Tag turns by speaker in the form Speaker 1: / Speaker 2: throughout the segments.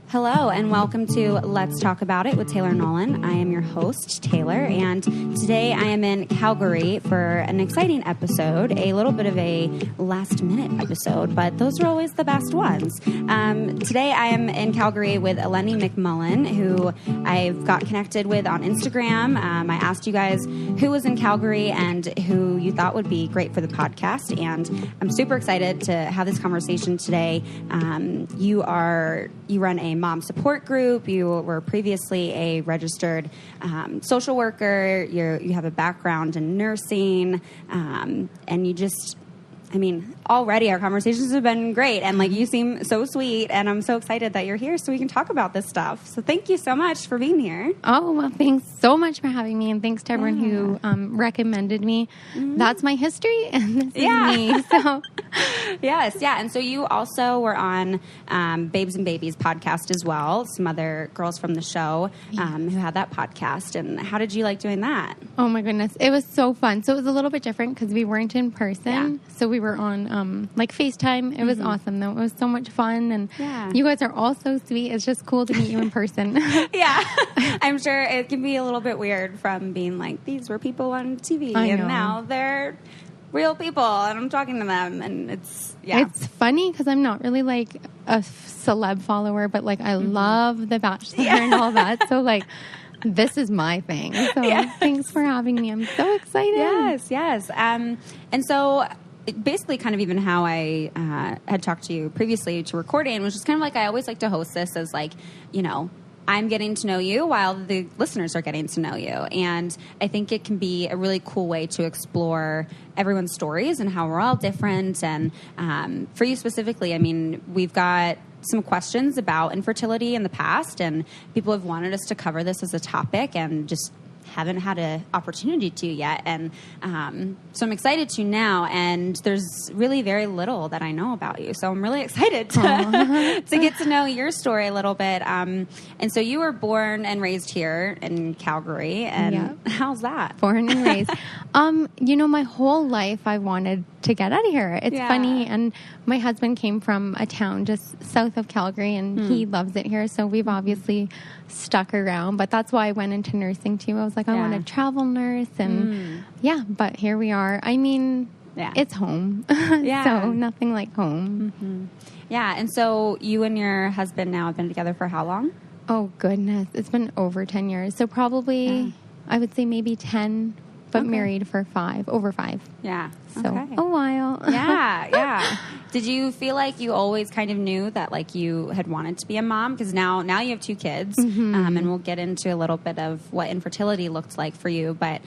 Speaker 1: Hello and welcome to Let's Talk About It with Taylor Nolan. I am your host, Taylor, and today I am in Calgary for an exciting episode, a little bit of a last-minute episode, but those are always the best ones. Today I am in Calgary with Eleni McMullen, who I've got connected with on Instagram. I asked you guys who was in Calgary and who you thought would be great for the podcast, and I'm super excited to have this conversation today. You run a mom support group. You were previously a registered social worker. You have a background in nursing, and you just, already our conversations have been great, and you seem so sweet, and I'm so excited that you're here so we can talk about this stuff. So thank you so much for being here.
Speaker 2: Oh, well, thanks so much for having me, and thanks to everyone who recommended me. Mm-hmm. That's my history, and this is me. So,
Speaker 1: yes, yeah. And so you also were on Babes and Babies podcast as well. Some other girls from the show who had that podcast. And how did you like doing that?
Speaker 2: Oh my goodness, it was so fun. So it was a little bit different because we weren't in person. Yeah. So we were on FaceTime. It was awesome though. It was so much fun, and you guys are all so sweet. It's just cool to meet you in person.
Speaker 1: Yeah, I'm sure it can be a little bit weird from being like, these were people on TV and now they're real people and I'm talking to them, and it's
Speaker 2: funny because I'm not really like a celeb follower, but I love The Bachelor and all that. So this is my thing. So thanks for having me. I'm so excited.
Speaker 1: Yes. And so basically kind of even how I had talked to you previously to recording was just kind of I always like to host this as I'm getting to know you while the listeners are getting to know you. And I think it can be a really cool way to explore everyone's stories and how we're all different. And for you specifically, we've got some questions about infertility in the past, and people have wanted us to cover this as a topic and just haven't had an opportunity to yet. And so I'm excited to now, and there's really very little that I know about you. So I'm really excited to get to know your story a little bit. And so you were born and raised here in Calgary. And how's that?
Speaker 2: Born and raised. My whole life I wanted to get out of here. It's funny. And my husband came from a town just south of Calgary, and he loves it here. So we've obviously stuck around, but that's why I went into nursing too. I was I want to travel nurse, and but here we are. It's home. So nothing like home.
Speaker 1: Mm-hmm. Yeah. And so you and your husband now have been together for how long?
Speaker 2: Oh goodness, it's been over 10 years. So probably I would say maybe 10, but married for over 5.
Speaker 1: Yeah.
Speaker 2: So a while.
Speaker 1: Yeah. Did you feel like you always kind of knew that you had wanted to be a mom? Because now you have 2 kids, and we'll get into a little bit of what infertility looked like for you. But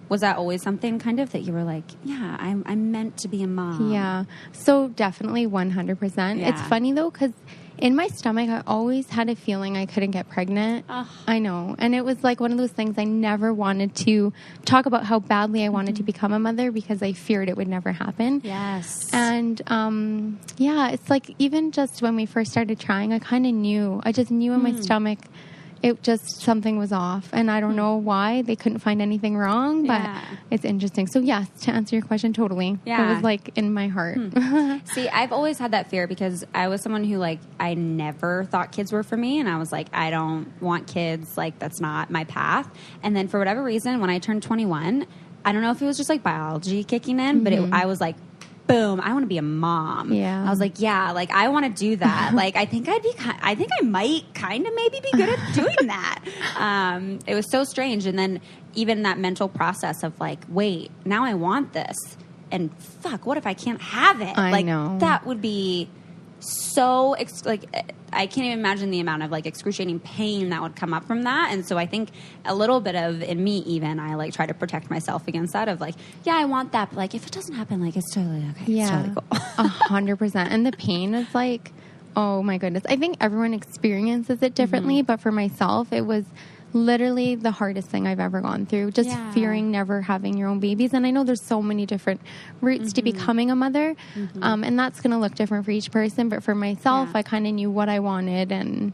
Speaker 1: was that always something kind of that you were I'm meant to be a mom?
Speaker 2: Yeah. So definitely 100%. Yeah. It's funny though, because in my stomach, I always had a feeling I couldn't get pregnant. I know. And it was one of those things I never wanted to talk about how badly I wanted to become a mother because I feared it would never happen.
Speaker 1: Yes.
Speaker 2: And, it's even just when we first started trying, I kind of knew. I just knew in my stomach it just, something was off. And I don't know why. They couldn't find anything wrong, but it's interesting. So yes, to answer your question, totally. Yeah. It was in my heart.
Speaker 1: See, I've always had that fear because I was someone who I never thought kids were for me. And I was I don't want kids. That's not my path. And then for whatever reason, when I turned 21, I don't know if it was just biology kicking in, but I was boom, I want to be a mom.
Speaker 2: Yeah.
Speaker 1: I was I want to do that. I think I might kind of maybe be good at doing that. It was so strange. And then even that mental process of wait, now I want this, and fuck, what if I can't have it?
Speaker 2: I know.
Speaker 1: That would be so I can't even imagine the amount of excruciating pain that would come up from that. And so I think a little bit of in me, even I try to protect myself against that of I want that, but if it doesn't happen, it's totally okay.
Speaker 2: Yeah,
Speaker 1: it's totally cool.
Speaker 2: 100%. And the pain is oh my goodness. I think everyone experiences it differently, but for myself, it was literally the hardest thing I've ever gone through, just fearing never having your own babies. And I know there's so many different routes to becoming a mother, and that's going to look different for each person. But for myself, I kind of knew what I wanted, and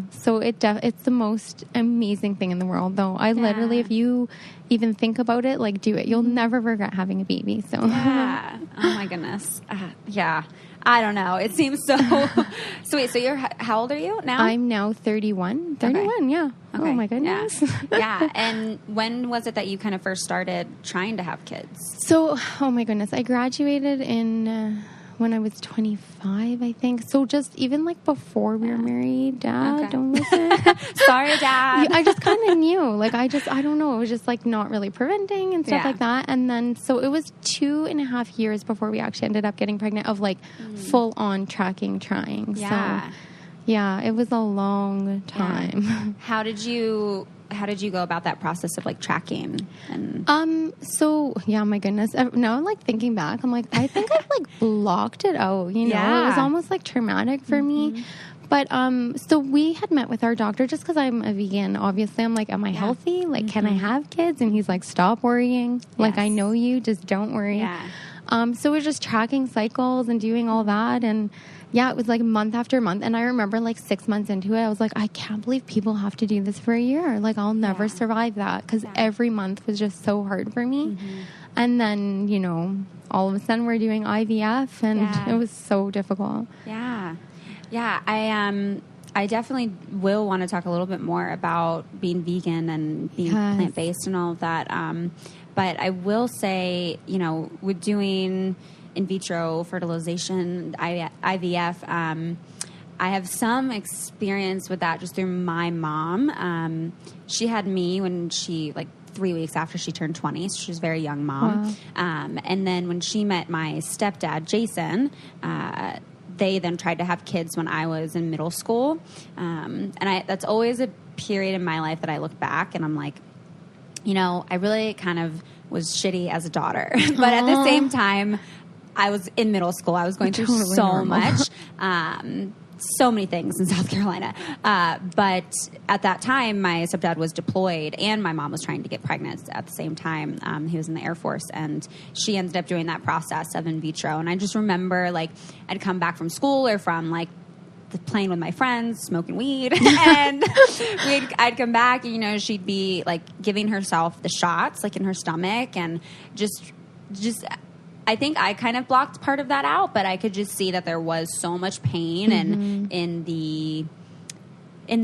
Speaker 2: so it's the most amazing thing in the world, though. I literally, if you even think about it, do it. You'll never regret having a baby. So
Speaker 1: oh my goodness. I don't know. It seems so sweet. So how old are you now?
Speaker 2: I'm now 31. 31, okay. Yeah. Okay. Oh my goodness.
Speaker 1: Yeah. And when was it that you kind of first started trying to have kids?
Speaker 2: So, oh my goodness, I graduated in when I was 25, I think. So just even like before we were married, Dad, don't listen.
Speaker 1: Sorry, Dad.
Speaker 2: I just kind of knew. Like, I don't know. It was just like not really preventing and stuff like that. And then, so it was 2.5 years before we actually ended up getting pregnant of like full on trying.
Speaker 1: Yeah.
Speaker 2: So yeah, it was a long time.
Speaker 1: Yeah. How did you go about that process of like tracking?
Speaker 2: So yeah, my goodness. Now I'm like thinking back, I'm like, I think I've like blocked it out, you know. It was almost like traumatic for me. But so we had met with our doctor just because I'm a vegan. Obviously, I'm like, am I healthy? Like, can I have kids? And he's like, stop worrying. Like, I know you, just don't worry. Yeah. So we're just tracking cycles and doing all that. And yeah, it was like month after month. And I remember like 6 months into it, I was like, I can't believe people have to do this for a year. Like, I'll never survive that because every month was just so hard for me. And then, you know, all of a sudden we're doing IVF and it was so difficult.
Speaker 1: Yeah. Yeah. I definitely will want to talk a little bit more about being vegan and being plant-based and all of that. But I will say, you know, with doing in vitro fertilization, IVF, I have some experience with that just through my mom. She had me when she, like 3 weeks after she turned 20, so she was a very young mom. Wow. And then when she met my stepdad, Jason, they then tried to have kids when I was in middle school. And that's always a period in my life that I look back and I'm like, you know, I really kind of was shitty as a daughter. But at the same time, I was in middle school. I was going through so much, so many things in South Carolina. But at that time, my stepdad was deployed and my mom was trying to get pregnant at the same time. He was in the Air Force and she ended up doing that process of in vitro. And I just remember like I'd come back from school or from like playing with my friends, smoking weed, and I'd come back and, you know, she'd be like giving herself the shots like in her stomach and just I think I kind of blocked part of that out, but I could just see that there was so much pain and in the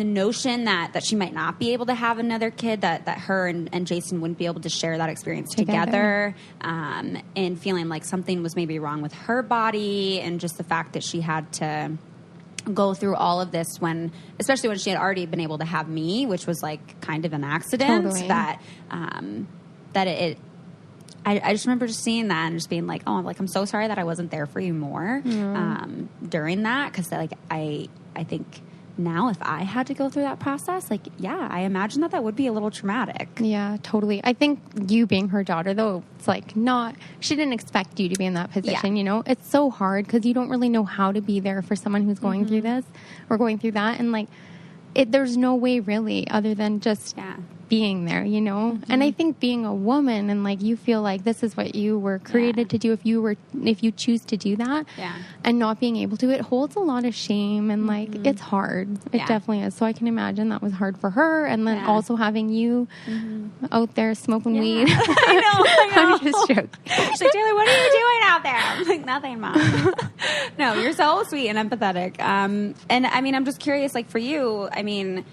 Speaker 1: notion that she might not be able to have another kid, that her and Jason wouldn't be able to share that experience together, and feeling like something was maybe wrong with her body and just the fact that she had to go through all of this especially when she had already been able to have me, which was like kind of an accident. Totally. I just remember just seeing that and just being like, oh, I'm so sorry that I wasn't there for you more during that. Cause like, I think now if I had to go through that process, like, yeah, I imagine that would be a little traumatic.
Speaker 2: Yeah, totally. I think you being her daughter, though, it's like she didn't expect you to be in that position, you know? It's so hard because you don't really know how to be there for someone who's going through this or going through that. And like, there's no way really other than just being there, you know? And I think being a woman and like you feel like this is what you were created to do if you choose to do that and not being able to, it holds a lot of shame and like it's hard. It definitely is. So I can imagine that was hard for her and then also having you out there smoking weed.
Speaker 1: I know.
Speaker 2: I'm just joking.
Speaker 1: She's like, Taylor, what are you doing out there? I'm like, nothing, Mom. No, you're so sweet and empathetic. And I mean, I'm just curious, like for you, I mean,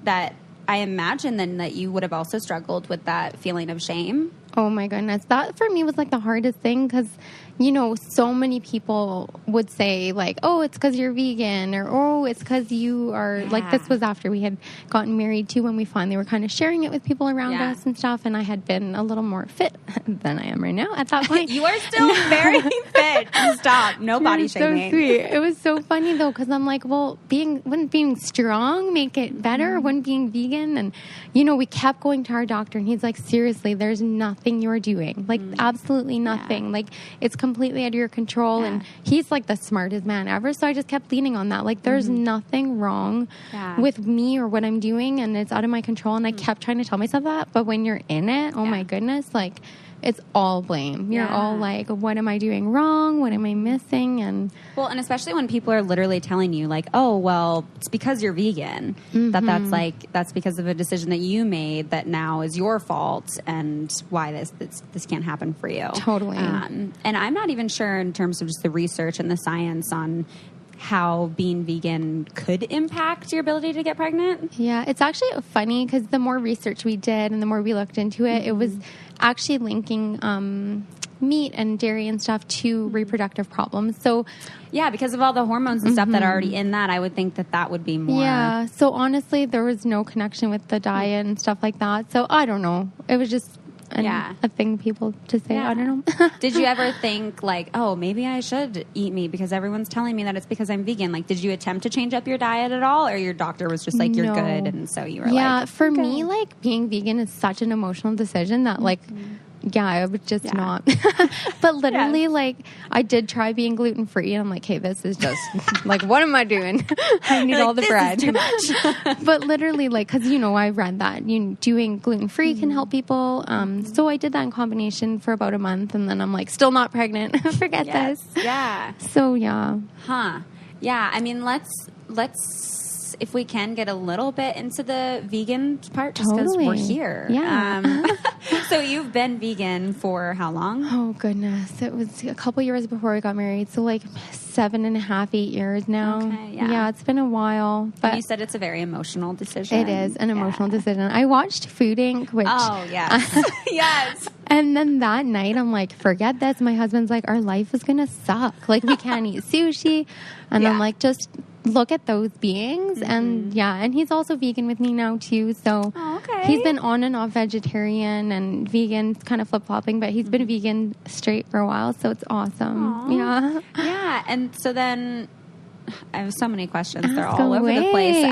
Speaker 1: that I imagine then that you would have also struggled with that feeling of shame.
Speaker 2: Oh my goodness. That for me was like the hardest thing because, you know, so many people would say like, oh, it's because you're vegan or, oh, it's because you are like, this was after we had gotten married too, when we finally were kind of sharing it with people around us and stuff. And I had been a little more fit than I am right now at that point.
Speaker 1: You are still very fit. Stop. No body shaming.
Speaker 2: So sweet. It was so funny though, because I'm like, well, wouldn't being strong make it better? Wouldn't being vegan? And, you know, we kept going to our doctor and he's like, seriously, there's nothing you're doing. Like absolutely nothing. Like it's completely out of your control and he's like the smartest man ever, so I just kept leaning on that, like there's nothing wrong with me or what I'm doing and it's out of my control, and I kept trying to tell myself that, but when you're in it, oh my goodness, like it's all blame. You're all like, what am I doing wrong? What am I missing? And
Speaker 1: especially when people are literally telling you like, oh, well, it's because you're vegan. That's because of a decision that you made that now is your fault and why this can't happen for you.
Speaker 2: Totally.
Speaker 1: And I'm not even sure in terms of just the research and the science on how being vegan could impact your ability to get pregnant.
Speaker 2: Yeah, it's actually funny because the more research we did and the more we looked into it, it was actually linking meat and dairy and stuff to reproductive problems. So
Speaker 1: yeah, because of all the hormones and stuff that are already in that, I would think that would be more.
Speaker 2: Yeah, so honestly, there was no connection with the diet and stuff like that. So I don't know. It was just a thing people to say. I don't know.
Speaker 1: Did you ever think like, oh, maybe I should eat meat because everyone's telling me that it's because I'm vegan? Like, did you attempt to change up your diet at all, or your doctor was just like, you're good, and so you were like,
Speaker 2: yeah, for me, like being vegan is such an emotional decision that like. Yeah, I would just not. But literally, like, I did try being gluten-free, and I'm like, hey, this is just, like, what am I doing? I need all the bread.
Speaker 1: Is too much.
Speaker 2: But literally, like, because, I read that doing gluten-free can help people. So I did that in combination for about a month, and then I'm like, still not pregnant. Forget this.
Speaker 1: Yeah.
Speaker 2: So, yeah.
Speaker 1: Huh. Yeah, I mean, let's if we can get a little bit into the vegan part, just because we're here.
Speaker 2: Yeah.
Speaker 1: So you've been vegan for how long?
Speaker 2: Oh, goodness. It was a couple years before we got married. So like 7.5, 8 years now.
Speaker 1: Okay,
Speaker 2: yeah, it's been a while. But
Speaker 1: and you said it's a very emotional decision.
Speaker 2: It is an emotional decision. I watched Food Inc., which...
Speaker 1: Oh, yes. Yes.
Speaker 2: And then that night, I'm like, forget this. My husband's like, our life is going to suck. Like, we can't eat sushi. And I'm like, just... look at those beings. And and he's also vegan with me now too, so he's been on and off vegetarian and vegan, kind of flip-flopping, but he's been vegan straight for a while, so it's awesome.
Speaker 1: Yeah. And so then I have so many questions. They're all over the place.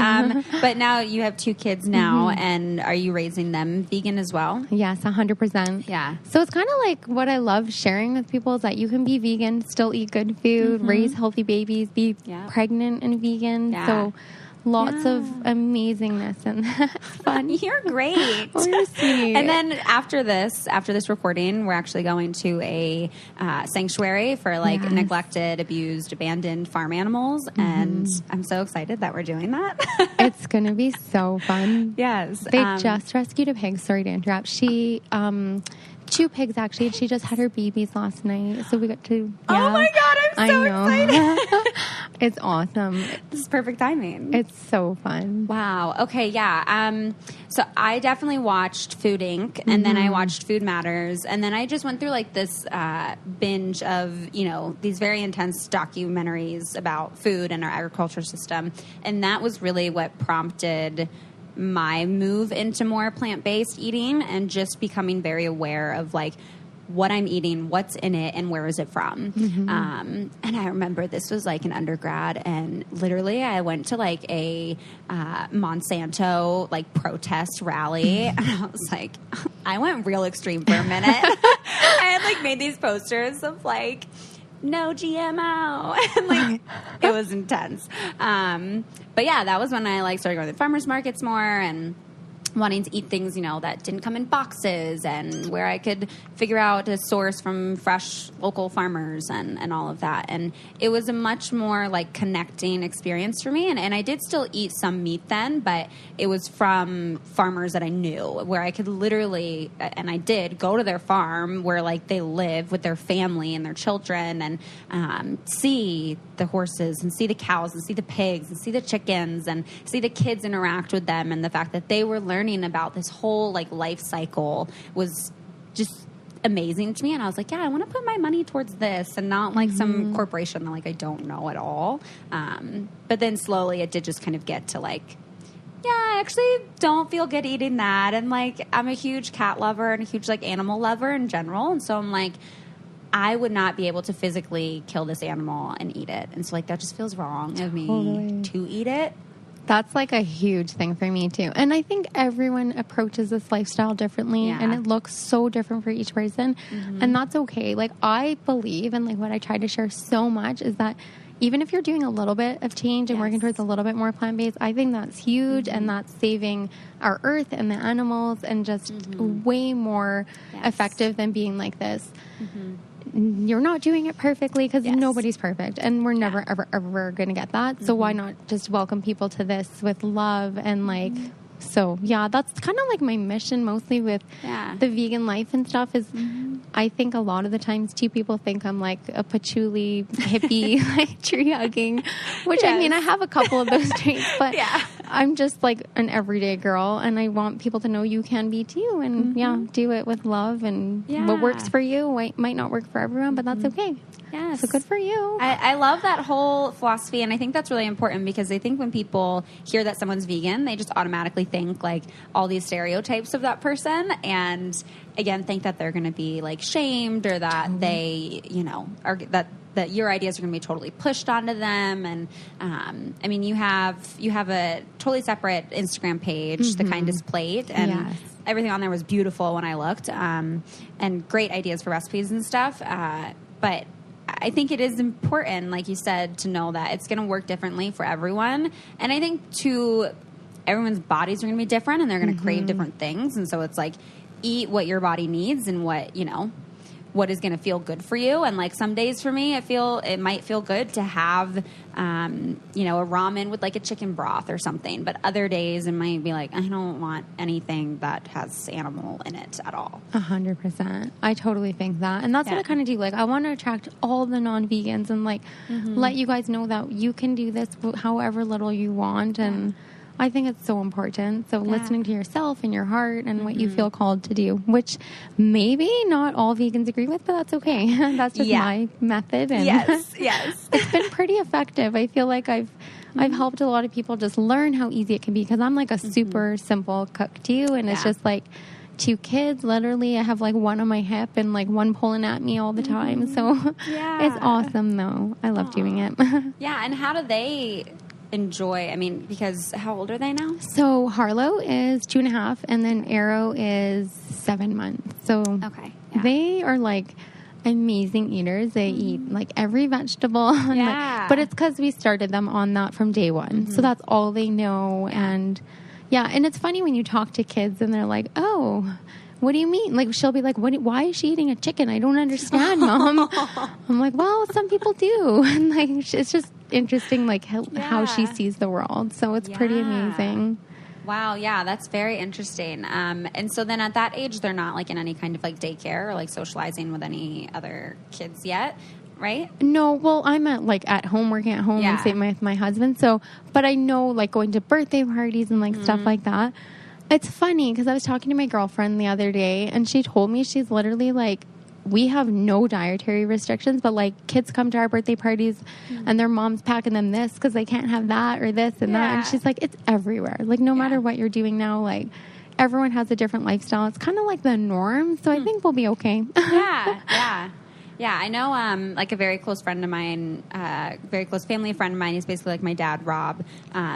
Speaker 1: But now you have 2 kids now, and are you raising them vegan as well?
Speaker 2: Yes, 100%.
Speaker 1: Yeah.
Speaker 2: So it's kind of like what I love sharing with people is that you can be vegan, still eat good food, raise healthy babies, be pregnant and vegan. Yeah. So lots of amazingness and fun.
Speaker 1: You're great.
Speaker 2: Oh, you're sweet.
Speaker 1: And then after this recording, we're actually going to a sanctuary for neglected, abused, abandoned farm animals. And I'm so excited that we're doing that.
Speaker 2: It's going to be so fun.
Speaker 1: Yes.
Speaker 2: They just rescued a pig. Sorry to interrupt. She... 2 pigs, actually. She just had her babies last night, so we got to...
Speaker 1: Yeah. Oh, my God, I'm so excited.
Speaker 2: It's awesome.
Speaker 1: This is perfect timing.
Speaker 2: It's so fun.
Speaker 1: Wow. Okay, yeah. So I definitely watched Food Inc., and then I watched Food Matters, and then I just went through, like, this binge of, these very intense documentaries about food and our agriculture system, and that was really what prompted my move into more plant-based eating and just becoming very aware of like what I'm eating, what's in it, and where is it from. And I remember this was like an undergrad, and literally I went to like a Monsanto like protest rally, and I was like, I went real extreme for a minute. I had like made these posters of like, no GMO. And like, it was intense. But yeah, that was when I like started going to the farmers markets more and wanting to eat things, that didn't come in boxes, and where I could figure out a source from fresh local farmers and all of that. And it was a much more like connecting experience for me. And I did still eat some meat then, but it was from farmers that I knew, where I could literally, and I did go to their farm where like they live with their family and their children, and see the horses and see the cows and see the pigs and see the chickens and see the kids interact with them. And the fact that they were learning about this whole like life cycle was just amazing to me. And I was like, yeah, I want to put my money towards this and not like some corporation that like I don't know at all. But then slowly it did just kind of get to like, yeah, I actually don't feel good eating that. And like, I'm a huge cat lover and a huge like animal lover in general. And so I'm like, I would not be able to physically kill this animal and eat it. And so like, that just feels wrong of me to eat it.
Speaker 2: That's like a huge thing for me too. And I think everyone approaches this lifestyle differently, and it looks so different for each person. And that's okay. Like, I believe, and like what I try to share so much is that even if you're doing a little bit of change and working towards a little bit more plant-based, I think that's huge, and that's saving our earth and the animals, and just way more effective than being like this. You're not doing it perfectly, because nobody's perfect, and we're never, ever going to get that. So why not just welcome people to this with love and like... So, yeah, that's kind of like my mission mostly with the vegan life and stuff is I think a lot of the times, too, people think I'm like a patchouli hippie, like tree hugging, which I mean, I have a couple of those traits, but I'm just like an everyday girl, and I want people to know you can be too, and do it with love, and what works for you might not work for everyone, but that's okay.
Speaker 1: Yes.
Speaker 2: So good for you.
Speaker 1: I love that whole philosophy, and I think that's really important, because I think when people hear that someone's vegan, they just automatically think like all these stereotypes of that person, and again, think that they're going to be like shamed, or that they, you know, are that your ideas are going to be totally pushed onto them. And I mean, you have a totally separate Instagram page, The Kindest Plate, and everything on there was beautiful when I looked, and great ideas for recipes and stuff. But I think it is important, like you said, to know that it's going to work differently for everyone. And I think, too, everyone's bodies are going to be different, and they're going to crave different things. And so it's like, eat what your body needs, and what, you know, what is going to feel good for you. And like some days for me, it might feel good to have, you know, a ramen with like a chicken broth or something. But other days it might be like, I don't want anything that has animal in it at all.
Speaker 2: 100%. I totally think that. And that's what I kind of do. Like, I want to attract all the non-vegans and like let you guys know that you can do this however little you want. And I think it's so important. So listening to yourself and your heart and what you feel called to do, which maybe not all vegans agree with, but that's okay. That's just my method. And it's been pretty effective. I feel like I've helped a lot of people just learn how easy it can be, because I'm like a super simple cook too. And it's just like 2 kids, literally. I have like one on my hip and like one pulling at me all the time. So it's awesome though. I love doing it.
Speaker 1: And how do they enjoy, I mean, because how old are they now?
Speaker 2: So Harlow is 2.5, and then Arrow is 7 months. So they are like amazing eaters. They eat like every vegetable. But it's because we started them on that from day one. So that's all they know. And and it's funny when you talk to kids and they're like, oh, what do you mean? Like, she'll be like, why is she eating a chicken? I don't understand, Mom. I'm like, well, some people do. And like, it's just interesting, like how she sees the world. So it's pretty amazing.
Speaker 1: Wow. Yeah. That's very interesting. And so then at that age, they're not like in any kind of like daycare or like socializing with any other kids yet. Right?
Speaker 2: No, well, I'm at home, working at home, and same with my husband. So, but I know like going to birthday parties and like stuff like that. It's funny because I was talking to my girlfriend the other day, and she told me she's literally like, we have no dietary restrictions, but like kids come to our birthday parties and their mom's packing them this because they can't have that or this and that. And she's like, it's everywhere. Like no matter what you're doing now, like everyone has a different lifestyle. It's kind of like the norm. So I think we'll be okay.
Speaker 1: Yeah, I know like a very close friend of mine, very close family friend of mine. He's basically like my dad, Rob.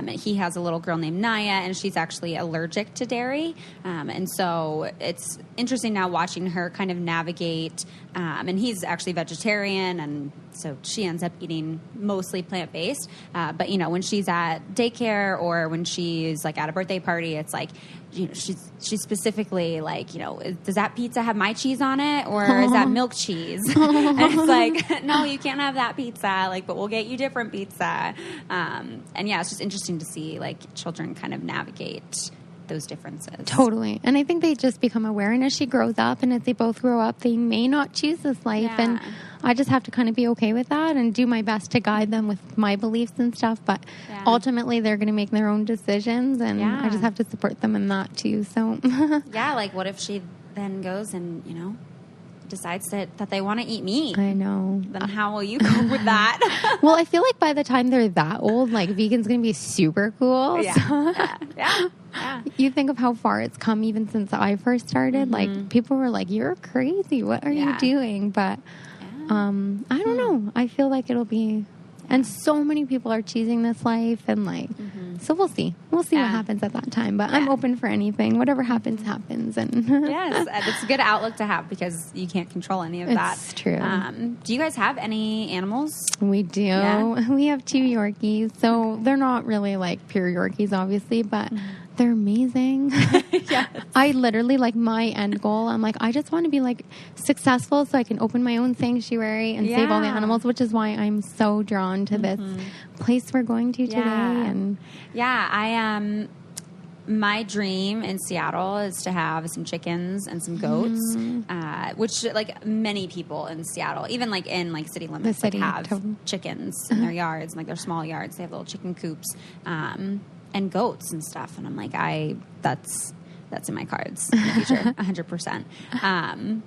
Speaker 1: He has a little girl named Naya, and she's actually allergic to dairy. And so it's interesting now watching her kind of navigate. And he's actually vegetarian, and so she ends up eating mostly plant-based. But, you know, when she's at daycare or when she's like at a birthday party, it's like, you know, she's specifically like, you know, does that pizza have my cheese on it, or is that milk cheese? And it's like, no, you can't have that pizza, like, but we'll get you different pizza. And yeah, it's just interesting to see like children kind of navigate those differences.
Speaker 2: Totally. And I think they just become aware, and as she grows up and as they both grow up, they may not choose this life. And I just have to kind of be okay with that and do my best to guide them with my beliefs and stuff. But ultimately they're going to make their own decisions, and I just have to support them in that too. So
Speaker 1: like what if she then goes and, you know, decides that they want to eat meat?
Speaker 2: I know.
Speaker 1: Then how will you cope with that?
Speaker 2: Well, I feel like by the time they're that old, like vegan's going to be super cool.
Speaker 1: Yeah.
Speaker 2: You think of how far it's come even since I first started. Like people were like, you're crazy. What are you doing? But I don't know. I feel like it'll be, and so many people are choosing this life, and like So we'll see. We'll see what happens at that time. But I'm open for anything. Whatever happens, happens. And
Speaker 1: yes, it's a good outlook to have because you can't control any of that.
Speaker 2: It's true.
Speaker 1: Do you guys have any animals?
Speaker 2: We do. Yeah. We have 2 Yorkies. So they're not really like pure Yorkies, obviously, but they're amazing.
Speaker 1: Yes.
Speaker 2: I literally, like, my end goal, I'm like, I just want to be like successful so I can open my own sanctuary and save all the animals, which is why I'm so drawn to this place we're going to today. And
Speaker 1: my dream in Seattle is to have some chickens and some goats, which like many people in Seattle, even like in like city limits, like have chickens in their yards, and like their small yards. They have little chicken coops and goats and stuff. And I'm like, that's in my cards in the future, 100%.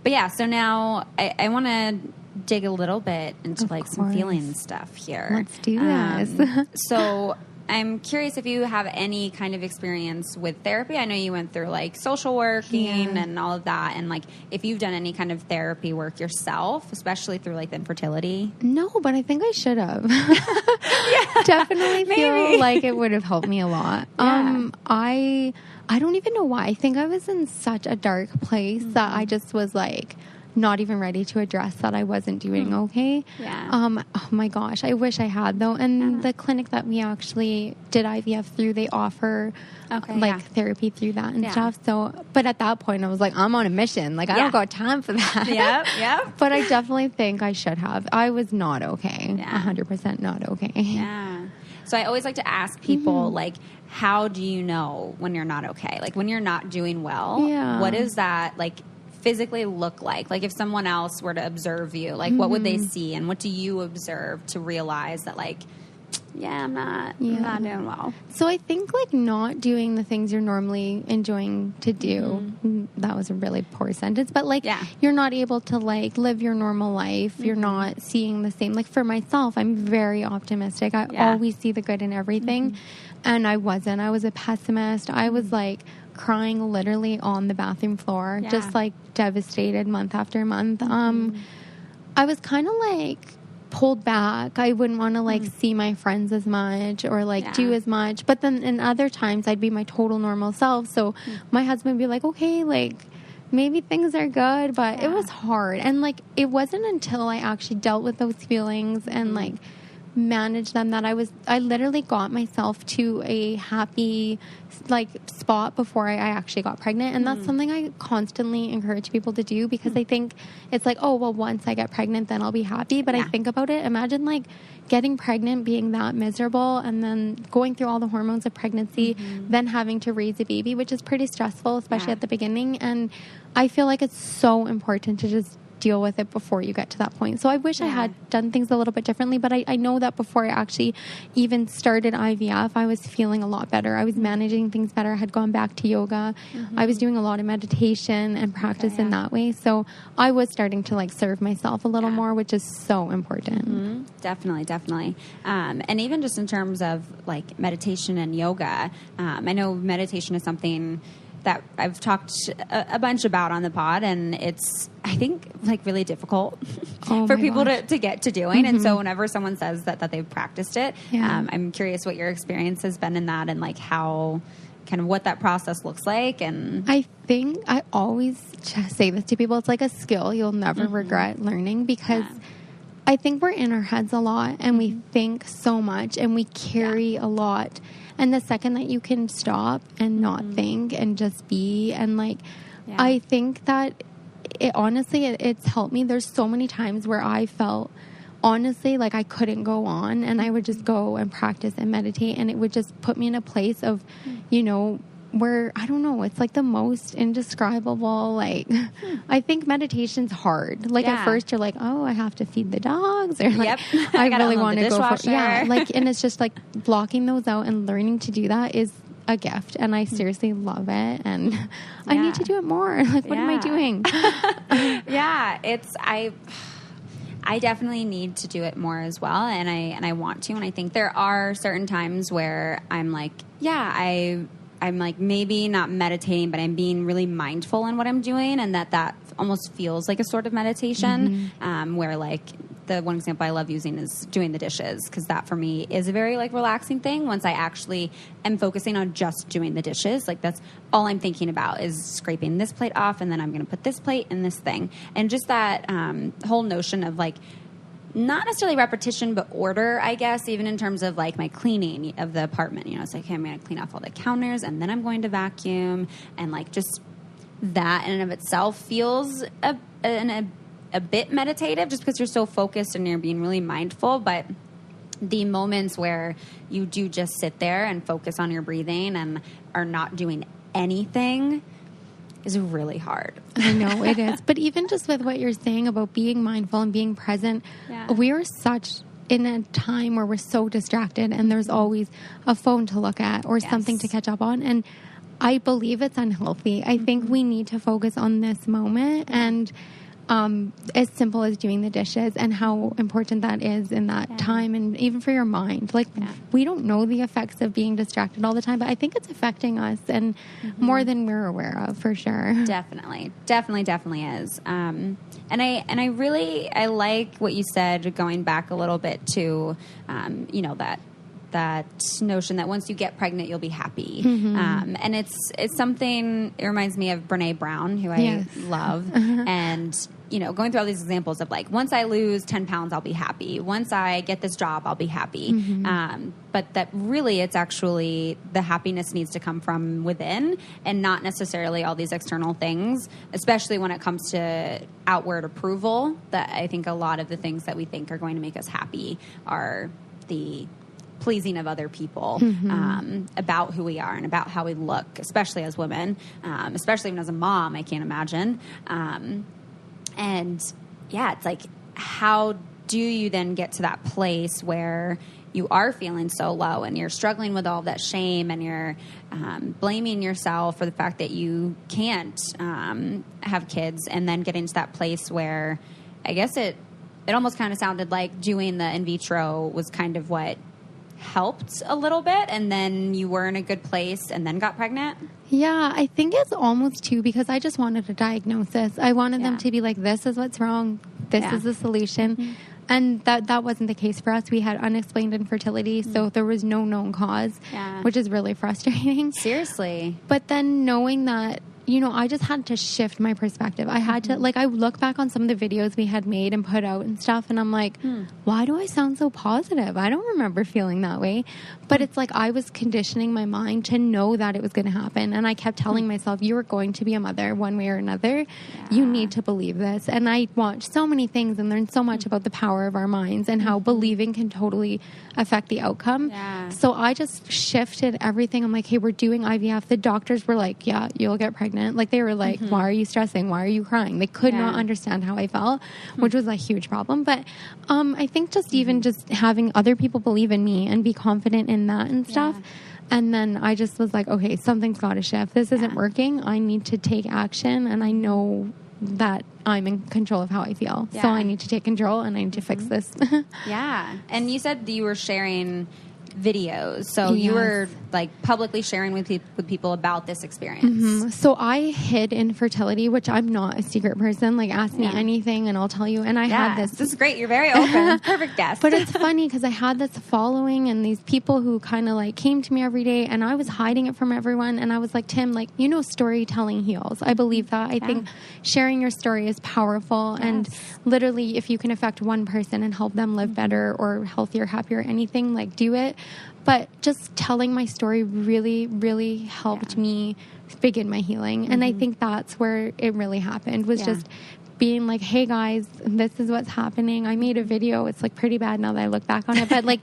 Speaker 1: But yeah, so now I want to dig a little bit into like some feeling stuff here.
Speaker 2: Let's do this.
Speaker 1: So I'm curious if you have any kind of experience with therapy. I know you went through like social working and all of that. And like if you've done any kind of therapy work yourself, especially through like the infertility.
Speaker 2: No, but I think I should have. Definitely feel like it would have helped me a lot. I don't even know why. I think I was in such a dark place that I just was like not even ready to address that I wasn't doing okay.
Speaker 1: Yeah.
Speaker 2: Oh my gosh, I wish I had though. And the clinic that we actually did IVF through, they offer therapy through that and stuff. So, but at that point I was like, I'm on a mission. Like I don't got time for that.
Speaker 1: Yep.
Speaker 2: But I definitely think I should have. I was not okay. 100% not okay.
Speaker 1: Yeah. So I always like to ask people like, how do you know when you're not okay? Like when you're not doing well, what does that like physically look like? Like if someone else were to observe you, like what would they see, and what do you observe to realize that like, I'm not doing well?
Speaker 2: So I think like not doing the things you're normally enjoying to do, that was a really poor sentence, but like you're not able to like live your normal life. You're not seeing the same. Like for myself, I'm very optimistic. I always see the good in everything. And I wasn't. I was a pessimist. I was like crying literally on the bathroom floor, just like devastated month after month. I was kind of like pulled back. I wouldn't want to like see my friends as much or like do as much. But then in other times I'd be my total normal self. So my husband would be like, okay, like maybe things are good, but it was hard. And like it wasn't until I actually dealt with those feelings and like manage them that I literally got myself to a happy like spot before I actually got pregnant. And that's something I constantly encourage people to do, because I think it's like, oh well, once I get pregnant then I'll be happy. But I think about it, imagine like getting pregnant, being that miserable, and then going through all the hormones of pregnancy, then having to raise a baby, which is pretty stressful, especially at the beginning. And I feel like it's so important to just deal with it before you get to that point. So I wish I had done things a little bit differently, but I know that before I actually even started IVF, I was feeling a lot better. I was managing things better. I had gone back to yoga. I was doing a lot of meditation and practice in that way. So I was starting to like serve myself a little more, which is so important.
Speaker 1: Definitely. And even just in terms of like meditation and yoga, I know meditation is something that I've talked a bunch about on the pod, and it's, I think, like really difficult for people to get to doing. And so whenever someone says that they've practiced it, I'm curious what your experience has been in that, and like how, kind of what that process looks like. And
Speaker 2: I think I always say this to people, it's like a skill you'll never regret learning, because I think we're in our heads a lot and we think so much and we carry a lot. And the second that you can stop and not think and just be, and like, I think that it's helped me. There's so many times where I felt honestly like I couldn't go on, and I would just go and practice and meditate, and it would just put me in a place of, you know, where, I don't know, it's like the most indescribable, like, I think meditation's hard. Like at first you're like, oh, I have to feed the dogs, or like, I really want to go for, like, and it's just like blocking those out and learning to do that is a gift, and I seriously love it, and I need to do it more. Like, what am I doing?
Speaker 1: I definitely need to do it more as well, and I want to, and I think there are certain times where I'm like, I'm like maybe not meditating, but I'm being really mindful in what I'm doing, and that almost feels like a sort of meditation, where like the one example I love using is doing the dishes, because that for me is a very like relaxing thing. Once I actually am focusing on just doing the dishes, like that's all I'm thinking about is scraping this plate off, and then I'm going to put this plate in this thing. And just that whole notion of like, not necessarily repetition, but order, I guess, even in terms of like my cleaning of the apartment. You know, it's like, okay, I'm going to clean off all the counters, and then I'm going to vacuum, and like just that in and of itself feels a bit meditative, just because you're so focused and you're being really mindful. But the moments where you do just sit there and focus on your breathing and are not doing anything is really hard.
Speaker 2: I know it is. But even just with what you're saying about being mindful and being present, we are such in a time where we're so distracted, and there's always a phone to look at or something to catch up on. And I believe it's unhealthy. I think we need to focus on this moment, and as simple as doing the dishes, and how important that is in that time, and even for your mind. Like, we don't know the effects of being distracted all the time, but I think it's affecting us, and more than we're aware of, for sure.
Speaker 1: Definitely is. And I really like what you said, going back a little bit to, you know, that notion that once you get pregnant, you'll be happy. And it's something, it reminds me of Brene Brown, who I love. And, you know, going through all these examples of like, once I lose 10 pounds, I'll be happy. Once I get this job, I'll be happy. But that really, it's actually, the happiness needs to come from within, and not necessarily all these external things, especially when it comes to outward approval. That I think a lot of the things that we think are going to make us happy are the pleasing of other people, about who we are and about how we look, especially as women, especially even as a mom, I can't imagine. And yeah, it's like, how do you then get to that place where you are feeling so low and you're struggling with all of that shame, and you're blaming yourself for the fact that you can't have kids, and then getting to that place where I guess it almost kind of sounded like doing the in vitro was kind of what helped a little bit, and then you were in a good place and then got pregnant?
Speaker 2: Yeah, I think it's almost too, because I just wanted a diagnosis. I wanted them to be like, this is what's wrong, this is the solution. And that wasn't the case for us. We had unexplained infertility, so there was no known cause, which is really frustrating.
Speaker 1: Seriously.
Speaker 2: But then knowing that, you know, I just had to shift my perspective. I had to, like, I look back on some of the videos we had made and put out and stuff, and I'm like, why do I sound so positive? I don't remember feeling that way. But it's like I was conditioning my mind to know that it was going to happen. And I kept telling myself, you are going to be a mother one way or another. You need to believe this. And I watched so many things and learned so much about the power of our minds and how believing can totally affect the outcome. So I just shifted everything. I'm like, hey, we're doing IVF. The doctors were like, yeah, you'll get pregnant. Like, they were like, why are you stressing? Why are you crying? They could not understand how I felt, which was a huge problem. But I think just even just having other people believe in me and be confident in that and stuff. And then I just was like, okay, something's got to shift. This isn't working. I need to take action. And I know that I'm in control of how I feel. So I need to take control, and I need to fix this.
Speaker 1: And you said that you were sharing videos, so you were like publicly sharing with people about this experience.
Speaker 2: So I hid infertility, which I'm not a secret person. Like, ask me anything and I'll tell you. And I had this
Speaker 1: is great, you're very open. Perfect guest.
Speaker 2: But it's funny because I had this following and these people who kind of like came to me every day, and I was hiding it from everyone. And I was like, Tim, like, you know, storytelling heals. I believe that. I think sharing your story is powerful, and literally if you can affect one person and help them live better or healthier, happier, anything, like, do it. But just telling my story really, really helped me begin my healing. And I think that's where it really happened, was just being like, hey guys, this is what's happening. I made a video. It's like pretty bad now that I look back on it. But like,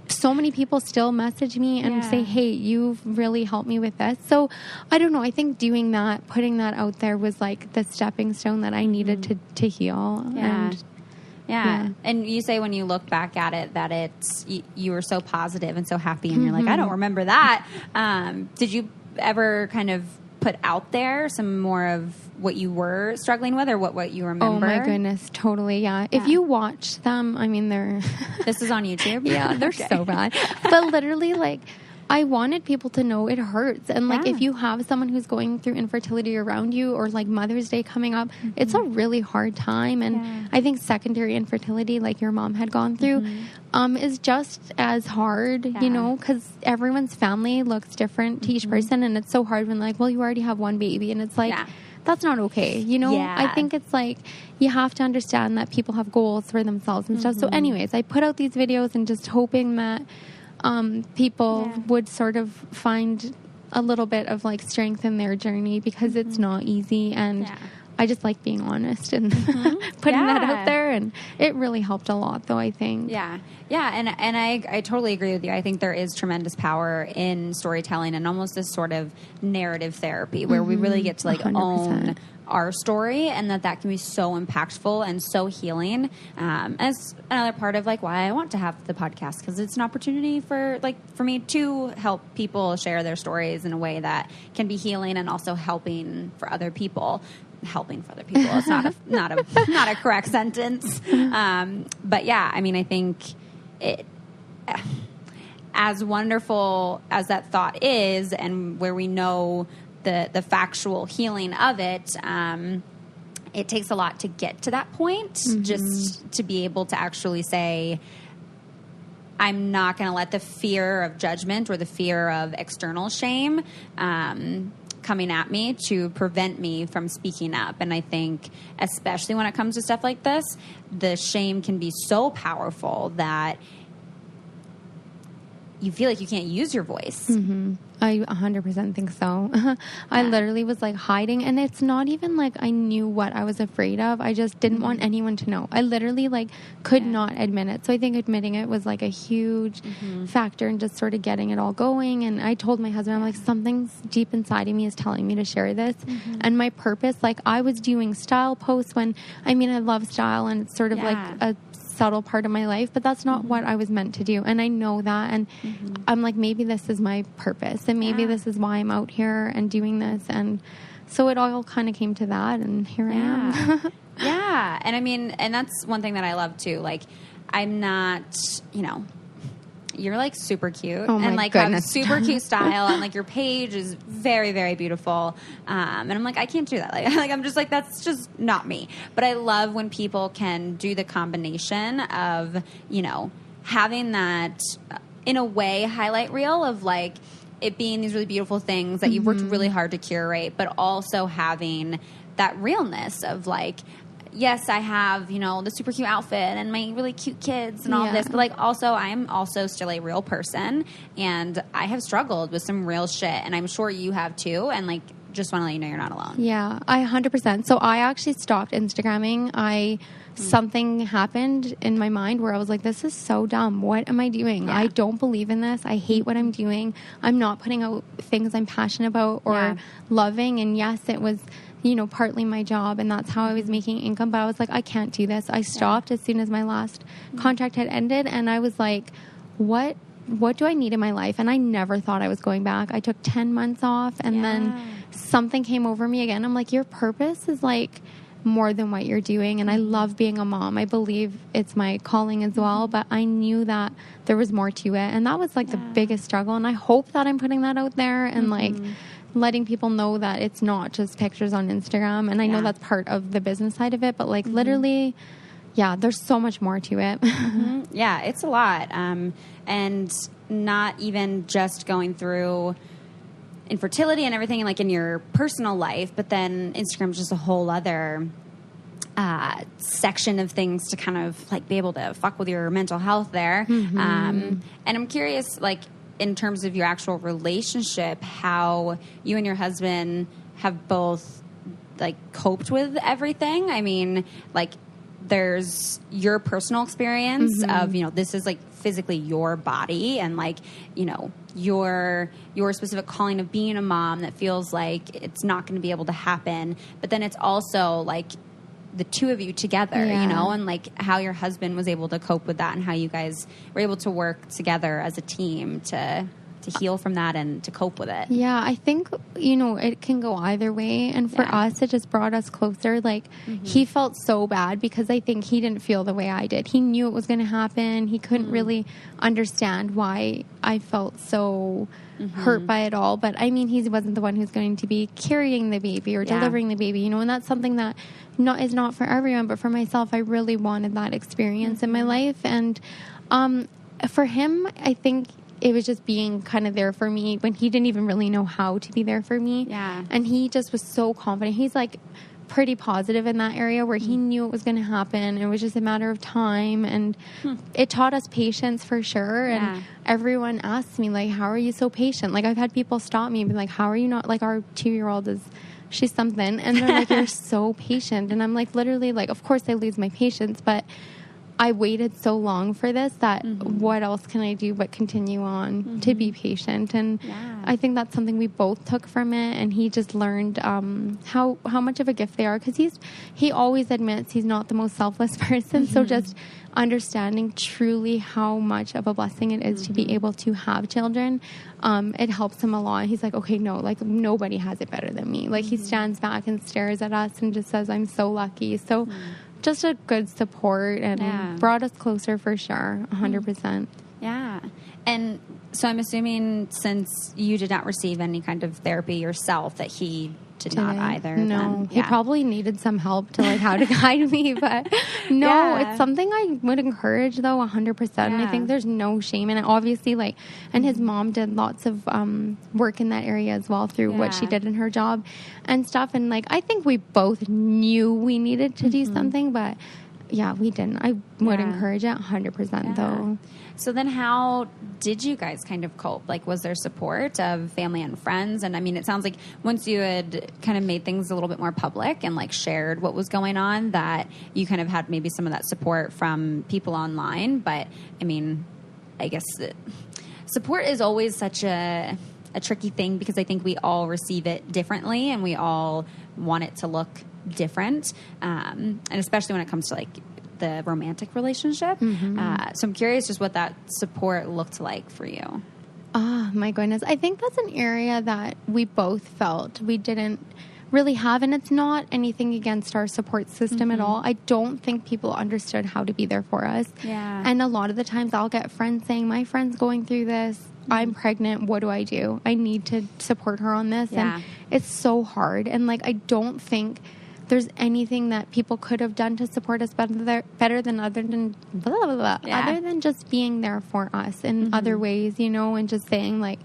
Speaker 2: so many people still message me and say, hey, you've really helped me with this. So I don't know. I think doing that, putting that out there was like the stepping stone that I needed to heal.
Speaker 1: And you say when you look back at it that it's you were so positive and so happy, and you're like, I don't remember that. Did you ever kind of put out there some more of what you were struggling with, or what you remember?
Speaker 2: Oh my goodness, totally, If you watch them, I mean, they're...
Speaker 1: This is on YouTube?
Speaker 2: They're so bad. But literally, like, I wanted people to know it hurts. And like, if you have someone who's going through infertility around you, or like Mother's Day coming up, it's a really hard time. And I think secondary infertility, like your mom had gone through, is just as hard, you know, because everyone's family looks different to each person. And it's so hard when like, well, you already have one baby, and it's like, that's not okay. You know, I think it's like, you have to understand that people have goals for themselves and stuff. So anyways, I put out these videos and just hoping that people would sort of find a little bit of like strength in their journey, because it's not easy. And I just like being honest and putting that out there. And it really helped a lot, though, I think.
Speaker 1: Yeah. And I totally agree with you. I think there is tremendous power in storytelling and almost this sort of narrative therapy where we really get to like 100%. Own our story, and that can be so impactful and so healing. As another part of like why I want to have the podcast, because it's an opportunity for me to help people share their stories in a way that can be healing and also helping for other people. Helping for other people. It's not a correct sentence. But yeah, I mean, I think it, as wonderful as that thought is, and where we know the factual healing of it, it takes a lot to get to that point, just to be able to actually say, I'm not going to let the fear of judgment or the fear of external shame coming at me to prevent me from speaking up. And I think, especially when it comes to stuff like this, the shame can be so powerful that you feel like you can't use your voice.
Speaker 2: I 100% think so. I literally was like hiding, and it's not even like I knew what I was afraid of. I just didn't want anyone to know. I literally like could not admit it. So I think admitting it was like a huge factor in just sort of getting it all going. And I told my husband, I'm like, something's deep inside of me is telling me to share this. And my purpose, like I was doing style posts when, I mean, I love style, and it's sort of like a subtle part of my life, but that's not what I was meant to do. And I know that. And I'm like, maybe this is my purpose, and maybe this is why I'm out here and doing this. And so it all kind of came to that, and here I am.
Speaker 1: And I mean, and that's one thing that I love too. Like, I'm not, you know, you're like super cute and like have super cute style, and like your page is very, very beautiful. And I'm like, I can't do that. Like I'm just like, that's just not me. But I love when people can do the combination of, you know, having that in a way highlight reel of like it being these really beautiful things that you've worked really hard to curate, but also having that realness of like, yes, I have, you know, the super cute outfit and my really cute kids and all this, but like also I'm also still a real person, and I have struggled with some real shit, and I'm sure you have too, and like just want to let you know you're not alone.
Speaker 2: Yeah, I 100%. So I actually stopped Instagramming. Something happened in my mind where I was like, this is so dumb. What am I doing? I don't believe in this. I hate what I'm doing. I'm not putting out things I'm passionate about or loving. And yes, it was, you know, partly my job, and that's how I was making income. But I was like, I can't do this. I stopped as soon as my last contract had ended, and I was like, what do I need in my life? And I never thought I was going back. I took 10 months off, and then something came over me again. I'm like, your purpose is like more than what you're doing. And I love being a mom. I believe it's my calling as well, but I knew that there was more to it. And that was like the biggest struggle. And I hope that I'm putting that out there and like letting people know that it's not just pictures on Instagram. And I know that's part of the business side of it, but like literally, there's so much more to it.
Speaker 1: Yeah, it's a lot. And not even just going through infertility and everything like in your personal life, but then Instagram is just a whole other section of things to kind of like be able to fuck with your mental health there. And I'm curious, like in terms of your actual relationship, how you and your husband have both like coped with everything. I mean, like there's your personal experience of, you know, this is like physically your body and like, you know, your specific calling of being a mom that feels like it's not going to be able to happen. But then it's also like the two of you together, you know, and like how your husband was able to cope with that and how you guys were able to work together as a team to heal from that and to cope with it?
Speaker 2: Yeah, I think, it can go either way. And for us, it just brought us closer. Like, he felt so bad because I think he didn't feel the way I did. He knew it was going to happen. He couldn't really understand why I felt so hurt by it all. But I mean, he wasn't the one who's going to be carrying the baby or delivering the baby, and that's something that is not for everyone. But for myself, I really wanted that experience in my life. And for him, I think it was just being kind of there for me when he didn't even really know how to be there for me.
Speaker 1: Yeah.
Speaker 2: And he just was so confident. He's like pretty positive in that area where he knew it was going to happen. It was just a matter of time. And it taught us patience for sure. And everyone asks me, like, how are you so patient? Like, I've had people stop me and be like, how are you not, like, our 2-year-old she's something. And they're like, you're so patient. And I'm like, literally, like, of course I lose my patience, but I waited so long for this that what else can I do but continue on to be patient? And I think that's something we both took from it. And he just learned how much of a gift they are, because he always admits he's not the most selfless person. So just understanding truly how much of a blessing it is to be able to have children, it helps him a lot. He's like, okay, no, like, nobody has it better than me. Like, he stands back and stares at us and just says, I'm so lucky. So just a good support and brought us closer for sure, 100%.
Speaker 1: Yeah. And so I'm assuming, since you did not receive any kind of therapy yourself, that he did not either.
Speaker 2: No, he probably needed some help to, like, how to guide me, but no, it's something I would encourage, though, 100%. I think there's no shame in it. Obviously, like, and his mom did lots of work in that area as well through what she did in her job and stuff. And, like, I think we both knew we needed to do something, but we didn't. I would encourage it 100% though.
Speaker 1: So then how did you guys kind of cope? Like, was there support of family and friends? And I mean, it sounds like once you had kind of made things a little bit more public and, like, shared what was going on, that you kind of had maybe some of that support from people online. But I mean, I guess support is always such a tricky thing, because I think we all receive it differently and we all want it to look different. And especially when it comes to, like, the romantic relationship. So I'm curious just what that support looked like for you.
Speaker 2: Oh my goodness. I think that's an area that we both felt we didn't really have, and it's not anything against our support system at all. I don't think people understood how to be there for us. And a lot of the times I'll get friends saying, my friend's going through this, I'm pregnant, what do I do? I need to support her on this. And it's so hard. And, like, I don't think there's anything that people could have done to support us better than other than other than just being there for us in other ways, and just saying, like,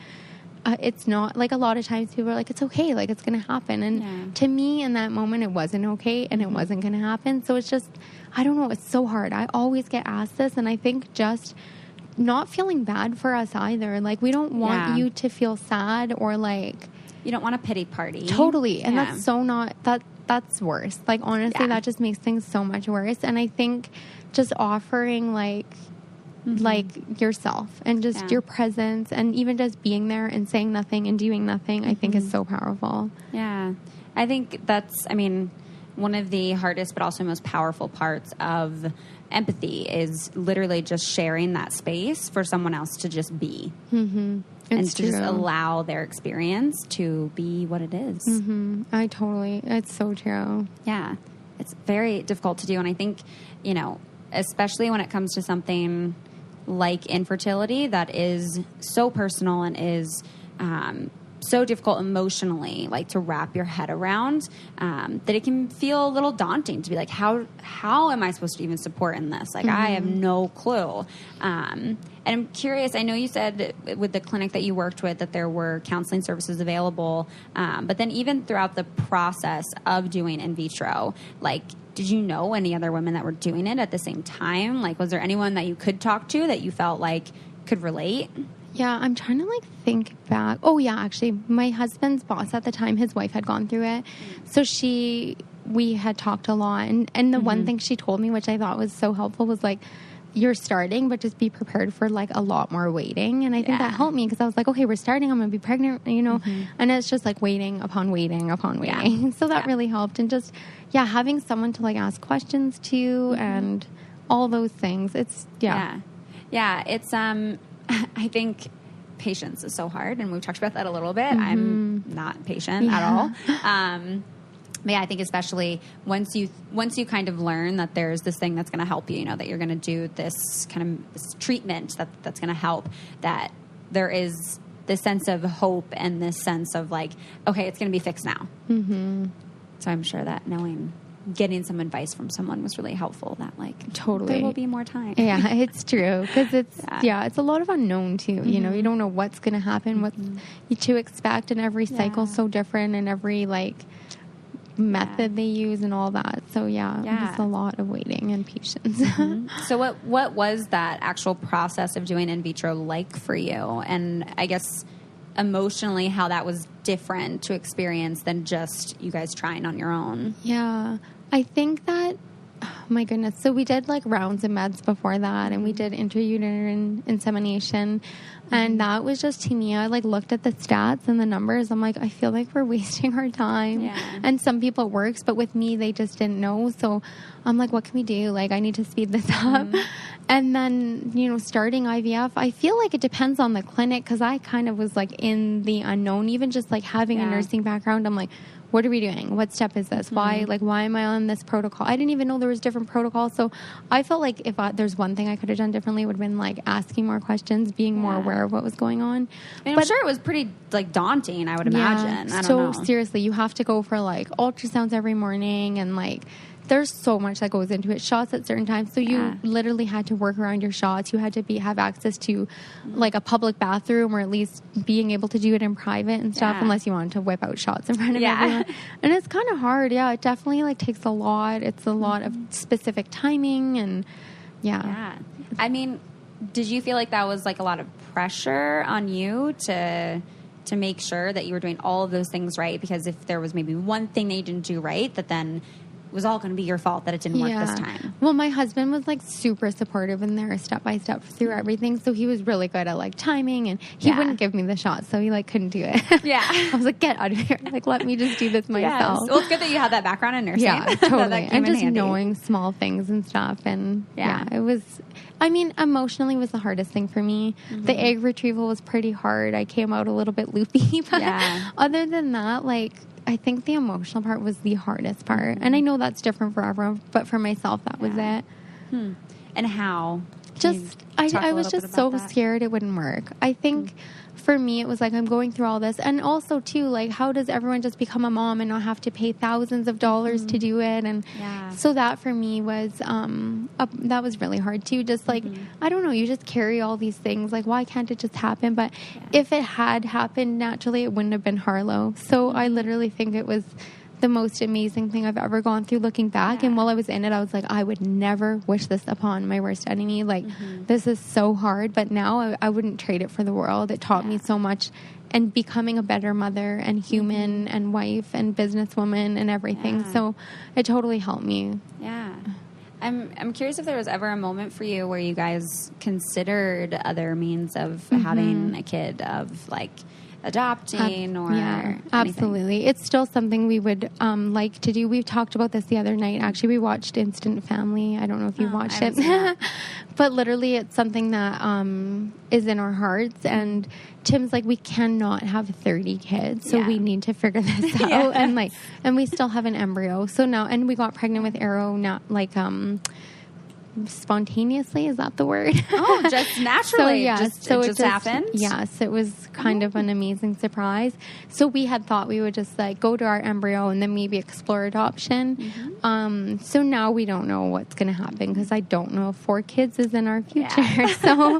Speaker 2: it's not, like, a lot of times people are like, it's okay, like, it's going to happen. And to me in that moment, it wasn't okay and it wasn't going to happen. So it's just, I don't know, it's so hard. I always get asked this, and I think just not feeling bad for us either. Like, we don't want you to feel sad, or, like,
Speaker 1: you don't want a pity party.
Speaker 2: Totally. And that's so not, that's worse. Like, honestly, that just makes things so much worse. And I think just offering, like yourself and just your presence, and even just being there and saying nothing and doing nothing, I think is so powerful.
Speaker 1: Yeah. I think that's, I mean, one of the hardest but also most powerful parts of empathy is literally just sharing that space for someone else to just be. And to just allow their experience to be what it is.
Speaker 2: It's so true.
Speaker 1: Yeah. It's very difficult to do. And I think, especially when it comes to something like infertility that is so personal and is so difficult emotionally, like, to wrap your head around, that it can feel a little daunting to be like, how am I supposed to even support in this? Like, I have no clue. And I'm curious, I know you said with the clinic that you worked with that there were counseling services available, but then even throughout the process of doing in vitro, like, did you know any other women that were doing it at the same time? Like, was there anyone that you could talk to that you felt like could relate?
Speaker 2: Yeah, I'm trying to, like, think back. Oh, yeah, actually, my husband's boss at the time, his wife had gone through it. So we had talked a lot. And the one thing she told me, which I thought was so helpful, was, like, you're starting, but just be prepared for, like, a lot more waiting. And I think that helped me, because I was like, okay, we're starting, I'm going to be pregnant, and it's just, like, waiting upon waiting upon waiting. Yeah. So that really helped. And just, having someone to, like, ask questions to and all those things. It's,
Speaker 1: Yeah, it's, I think patience is so hard. And we've talked about that a little bit. I'm not patient at all. But yeah, I think especially once you kind of learn that there's this thing that's going to help you, you know, that you're going to do this kind of this treatment that's going to help, that there is this sense of hope and this sense of like, okay, it's going to be fixed now. So I'm sure that getting some advice from someone was really helpful, that like
Speaker 2: totally
Speaker 1: there will be more time.
Speaker 2: Yeah, it's true. Because it's a lot of unknown too. You know, you don't know what's going to happen, what to expect, and every cycle's so different, and every like method they use and all that. So it's a lot of waiting and patience.
Speaker 1: So what was that actual process of doing in vitro like for you? And I guess emotionally, how that was different to experience than just you guys trying on your own?
Speaker 2: Yeah, I think that, oh my goodness. So we did like rounds of meds before that, and we did intrauterine insemination. And that was just, to me, I like looked at the stats and the numbers. I'm like, I feel like we're wasting our time. Yeah. And some people it works, but with me, they just didn't know. So I'm like, what can we do? Like, I need to speed this up. And then, you know, starting IVF, I feel like it depends on the clinic, because I kind of was like in the unknown, even just like having a nursing background. I'm like, what are we doing? What step is this? Why am I on this protocol? I didn't even know there was different protocols. So I felt like if there's one thing I could have done differently, it would have been like asking more questions, being more aware of what was going on.
Speaker 1: And I'm sure it was pretty like daunting, I would imagine. I don't know.
Speaker 2: Seriously, you have to go for like ultrasounds every morning, and like there's so much that goes into it. Shots at certain times. So you literally had to work around your shots. You had to have access to like a public bathroom, or at least being able to do it in private and stuff, unless you wanted to whip out shots in front of everyone. And it's kind of hard. Yeah, it definitely like takes a lot. It's a lot of specific timing, and
Speaker 1: I mean, did you feel like that was like a lot of pressure on you to make sure that you were doing all of those things right? Because if there was maybe one thing that you didn't do right, that then it was all going to be your fault that it didn't work this time.
Speaker 2: Well, my husband was like super supportive in there, step by step through everything. So he was really good at like timing, and he wouldn't give me the shot, so he like couldn't do it. I was like, get out of here! Like, let me just do this myself.
Speaker 1: Well, it's good that you had that background in nursing.
Speaker 2: Yeah, totally. And just knowing small things and stuff, and it was. I mean, emotionally was the hardest thing for me. The egg retrieval was pretty hard. I came out a little bit loopy, but other than that, like, I think the emotional part was the hardest part. And I know that's different for everyone, but for myself, that was it.
Speaker 1: And how?
Speaker 2: I was just so scared it wouldn't work. I think for me, it was like, I'm going through all this. And also, too, like, how does everyone just become a mom and not have to pay thousands of dollars to do it? And so that for me was, that was really hard, too. Just like, I don't know, you just carry all these things. Like, why can't it just happen? But if it had happened naturally, it wouldn't have been Harlow. So I literally think it was the most amazing thing I've ever gone through looking back. And while I was in it, I was like, I would never wish this upon my worst enemy. Like, this is so hard. But now I wouldn't trade it for the world. It taught me so much. And becoming a better mother and human and wife and businesswoman and everything. So it totally helped me. Yeah.
Speaker 1: I'm curious if there was ever a moment for you where you guys considered other means of having a kid, of like adopting or anything.
Speaker 2: Absolutely. It's still something we would like to do. We talked about this the other night. Actually, we watched Instant Family. I don't know if you watched it. But literally, it's something that is in our hearts. And Tim's like, we cannot have 30 kids, so we need to figure this out. And we still have an embryo. So now, and we got pregnant with Arrow, not like spontaneously, is that the word?
Speaker 1: Oh, just naturally. So it just happened.
Speaker 2: Yes, it was kind of an amazing surprise. So we had thought we would just like go to our embryo and then maybe explore adoption. So now we don't know what's going to happen, because I don't know if 4 kids is in our future. So,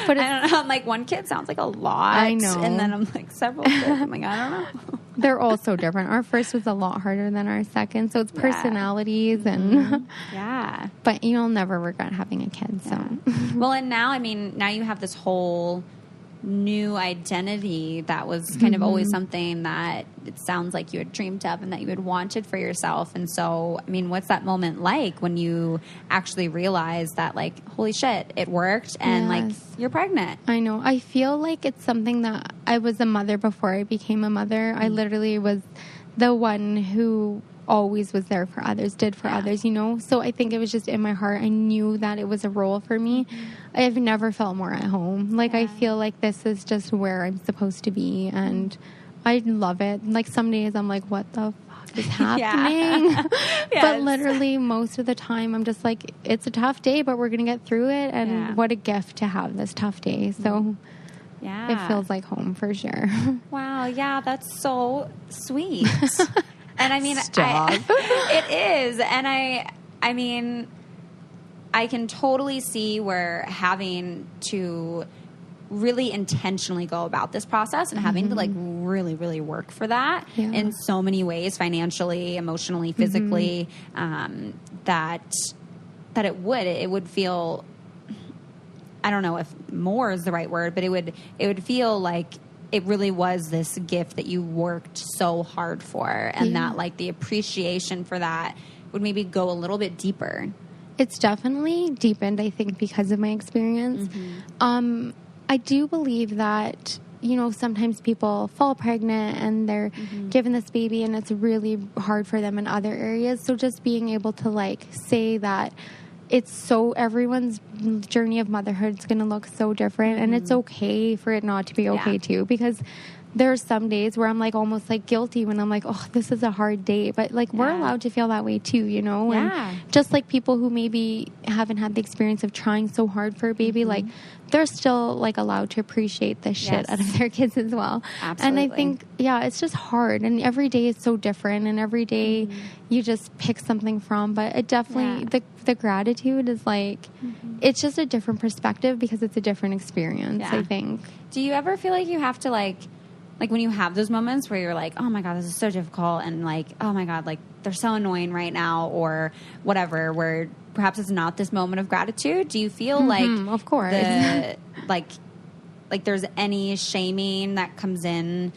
Speaker 2: but
Speaker 1: I don't know. I'm like, 1 kid sounds like a lot.
Speaker 2: I know.
Speaker 1: And then I'm like, several kids. I'm like, I don't know.
Speaker 2: They're all so different. Our first was a lot harder than our second. So it's personalities and but you'll never regret having a kid. So
Speaker 1: well, and now, I mean, now you have this whole new identity that was kind of always something that it sounds like you had dreamed of and that you had wanted for yourself. And so, I mean, what's that moment like when you actually realize that, like, holy shit, it worked, and like, you're pregnant?
Speaker 2: I know. I feel like it's something that I was a mother before I became a mother. I literally was the one who always was there for others, did for others, you know? So I think it was just in my heart. I knew that it was a role for me. I've never felt more at home. Like, I feel like this is just where I'm supposed to be, and I love it. Like, some days I'm like, what the fuck is happening? But literally most of the time I'm just like, it's a tough day, but we're going to get through it, and what a gift to have this tough day. So it feels like home for sure.
Speaker 1: Wow. Yeah, that's so sweet. And I mean, it is. And I mean, I can totally see where having to really intentionally go about this process and having to like really, really work for that in so many ways, financially, emotionally, physically, that it would feel, I don't know if more is the right word, but it would feel like it really was this gift that you worked so hard for, and that like the appreciation for that would maybe go a little bit deeper.
Speaker 2: It's definitely deepened, I think, because of my experience. I do believe that, you know, sometimes people fall pregnant and they're given this baby and it's really hard for them in other areas. So just being able to like say that it's so, everyone's journey of motherhood is going to look so different, and it's okay for it not to be okay too, because there are some days where I'm like almost like guilty when I'm like, oh, this is a hard day, but like we're allowed to feel that way too, you know? And just like people who maybe haven't had the experience of trying so hard for a baby, like they're still like allowed to appreciate the shit out of their kids as well.
Speaker 1: Absolutely.
Speaker 2: And I think, it's just hard, and every day is so different, and every day you just pick something from, but it definitely, the gratitude is like, it's just a different perspective because it's a different experience, I think.
Speaker 1: Do you ever feel like you have to like when you have those moments where you're like, oh my God, this is so difficult, and like, oh my God, like they're so annoying right now, or whatever, where perhaps it's not this moment of gratitude? Do you feel like,
Speaker 2: of course,
Speaker 1: like there's any shaming that comes in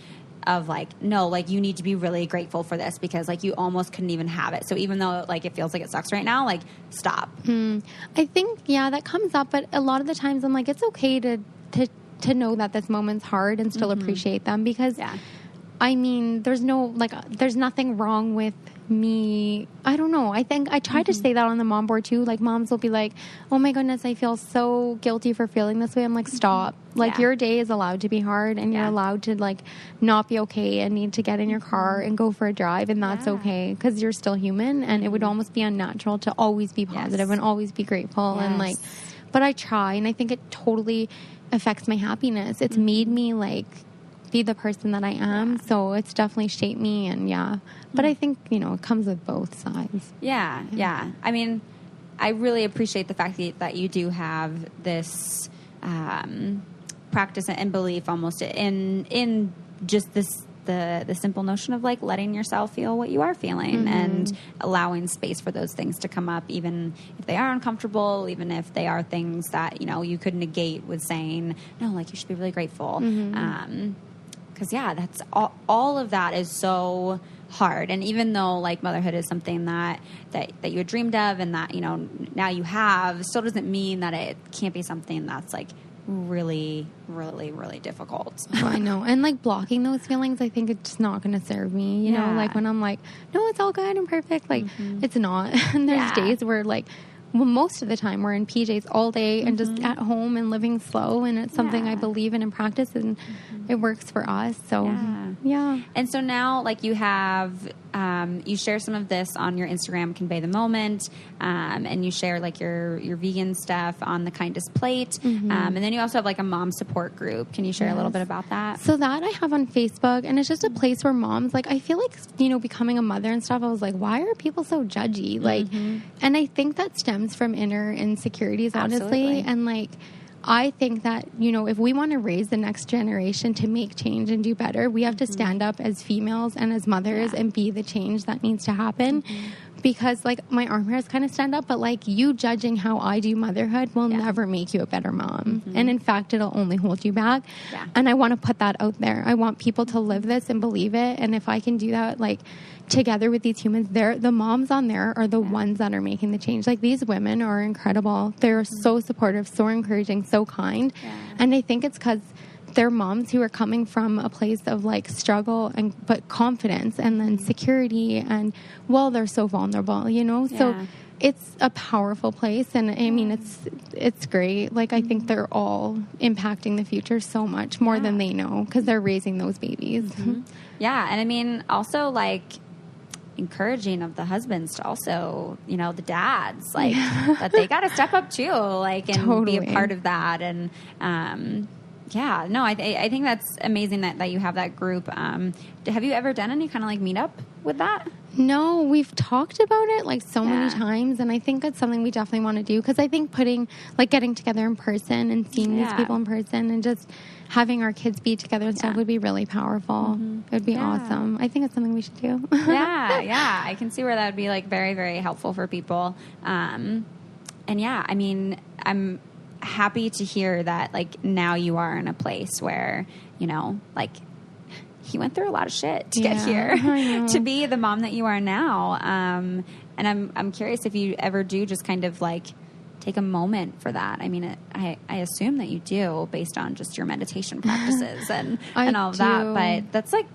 Speaker 1: of like, no, like you need to be really grateful for this because like you almost couldn't even have it. So even though like it feels like it sucks right now, like stop.
Speaker 2: I think, that comes up, but a lot of the times I'm like, it's okay to know that this moment's hard and still appreciate them, because I mean, there's nothing wrong with me. I don't know. I think I try to say that on the mom board too. Like moms will be like, oh my goodness, I feel so guilty for feeling this way. I'm like, stop. Like your day is allowed to be hard, and you're allowed to like not be okay and need to get in your car and go for a drive, and that's okay, because you're still human, and it would almost be unnatural to always be positive and always be grateful. And like, but I try, and I think it totally affects my happiness. It's made me like be the person that I am. So it's definitely shaped me, and but I think, it comes with both sides.
Speaker 1: Yeah. I mean, I really appreciate the fact that you do have this practice and belief almost in just the simple notion of like letting yourself feel what you are feeling and allowing space for those things to come up, even if they are uncomfortable, even if they are things that, you could negate with saying, no, like you should be really grateful. Because that's all of that is so hard. And even though like motherhood is something that you had dreamed of and that, now you have, still doesn't mean that it can't be something that's like really, really, really difficult.
Speaker 2: Oh, I know. And like blocking those feelings, I think it's not going to serve me, you know, like when I'm like, no, it's all good and perfect. Like it's not. And there's days where like, well, most of the time we're in PJs all day and just at home and living slow. And it's something I believe in and practice, and it works for us. So, yeah.
Speaker 1: And so now, like you have, you share some of this on your Instagram, Convey the Moment, and you share like your vegan stuff on The Kindest Plate. And then you also have like a mom support group. Can you share a little bit about that?
Speaker 2: So that I have on Facebook, and it's just a place where moms, like, I feel like, becoming a mother and stuff, I was like, why are people so judgy? Like, and I think that stems from inner insecurities, honestly. And like, I think that, if we want to raise the next generation to make change and do better, we have to stand up as females and as mothers and be the change that needs to happen. Because like my arm hairs kind of stand up, but like you judging how I do motherhood will never make you a better mom. And in fact, it'll only hold you back. And I want to put that out there. I want people to live this and believe it. And if I can do that, like together with these humans, the moms on there are the ones that are making the change. Like these women are incredible. They're so supportive, so encouraging, so kind. And I think it's because they're moms who are coming from a place of like struggle but confidence and then security, and they're so vulnerable, you know? So it's a powerful place, and I mean, it's great. Like, I think they're all impacting the future so much more than they know, because they're raising those babies.
Speaker 1: Yeah, and I mean, also, like, encouraging of the husbands to also, you know, the dads, like, that they got to step up too, like, and be a part of that. And, I think that's amazing that you have that group. Have you ever done any kind of like meetup with that?
Speaker 2: No, we've talked about it like so many times, and I think it's something we definitely want to do, because I think getting together in person and seeing these people in person and just having our kids be together and stuff would be really powerful. It would be awesome. I think it's something we should do.
Speaker 1: I can see where that would be like very, very helpful for people. I mean, I'm happy to hear that like now you are in a place where, you know, like, he went through a lot of shit to get here to be the mom that you are now. And I'm curious if you ever do just kind of like take a moment for that. I mean, I assume that you do based on just your meditation practices and all of that. But that's like,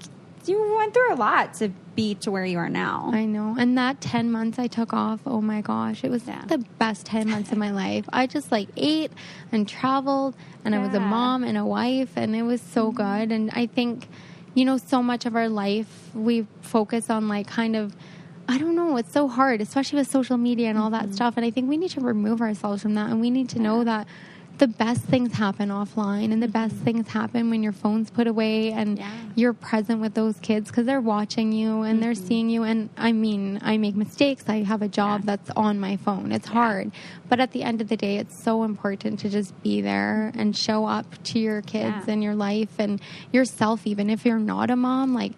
Speaker 1: you went through a lot to be to where you are now.
Speaker 2: I know. And that 10 months I took off, oh my gosh, it was the best 10 months of my life. I just like ate and traveled, and I was a mom and a wife, and it was so good. And I think, you know, so much of our life we focus on like kind of, I don't know, it's so hard, especially with social media and all that stuff. And I think we need to remove ourselves from that, and we need to know that the best things happen offline, and the best things happen when your phone's put away and you're present with those kids, because they're watching you and they're seeing you. And I mean, I make mistakes. I have a job that's on my phone. It's hard. But at the end of the day, it's so important to just be there and show up to your kids and your life and yourself, even if you're not a mom. Like,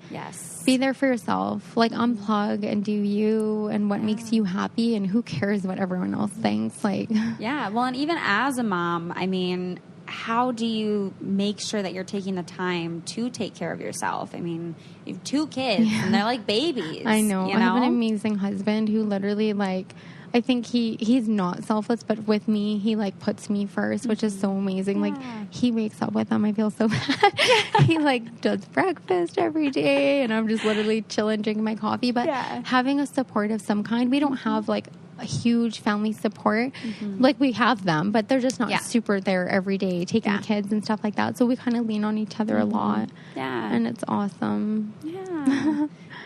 Speaker 2: be there for yourself. Like, unplug and do you and what makes you happy, and who cares what everyone else thinks. Like,
Speaker 1: well, and even as a mom, I mean, how do you make sure that you're taking the time to take care of yourself? I mean, you have 2 kids and they're like babies.
Speaker 2: I know.
Speaker 1: You
Speaker 2: I have an amazing husband who literally, like, I think he's not selfless, but with me, he like puts me first, which is so amazing. Like, he wakes up with them. I feel so bad. He like does breakfast every day, and I'm just literally chilling, drinking my coffee. But having a support of some kind, we don't have like a huge family support. Like, we have them, but they're just not super there every day, taking kids and stuff like that. So we kind of lean on each other a lot. And it's awesome.